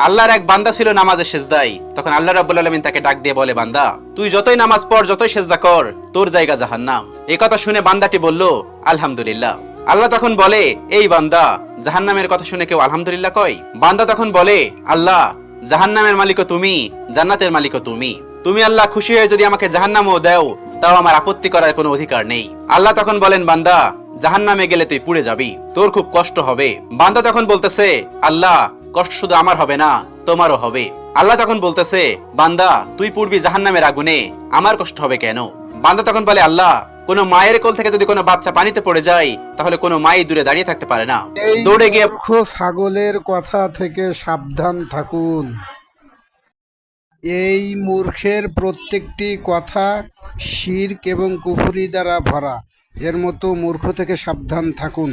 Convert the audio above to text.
আল্লাহর এক বান্দা ছিল নামাজে সেজদায়। তখন আল্লাহ রাব্বুল আলামিন তাকে ডাক দিয়ে বলে, বান্দা তুই যতই নামাজ পড়, যতই সেজদা কর, তোর জায়গা জাহান্নাম। এই কথা শুনে বান্দাটি বলল, আলহামদুলিল্লাহ। আল্লাহ তখন বলে, এই বান্দা, জাহান্নামের কথা শুনে কেউ আলহামদুলিল্লাহ কয়? বান্দা তখন বলে, আল্লাহ, জাহান্নামের মালিকও তুমি, জান্নাতের মালিকও তুমি। তুমি আল্লাহ খুশি হয়ে যদি আমাকে জাহান্নামও দাও, তাও আমার আপত্তি করার কোনো অধিকার নেই। আল্লাহ তখন বলেন, বান্দা, জাহান্নামে গেলে তুই পুড়ে যাবি, তোর খুব কষ্ট হবে। বান্দা তখন বলতেছে, আল্লাহ, কষ্ট শুধু আমার হবে না, তোমারও হবে। আল্লাহ তখন বলতেছে, বান্দা, তুই পুড়বি জাহান্নামের আগুনে, আমার কষ্ট হবে কেন? বান্দা তখন বলে, আল্লাহ, কোনো মায়ের কোল থেকে যদি কোনো বাচ্চা পানিতে পড়ে যায়, তাহলে কোনো মাই দূরে দাঁড়িয়ে থাকতে পারে না, এই দৌড়ে গিয়ে। মূর্খ ছাগলের কথা থেকে সাবধান থাকুন। এই মূর্খের প্রত্যেকটি কথা শিরক এবং কুফরি দ্বারা ভরা। এর মতো মূর্খ থেকে সাবধান থাকুন।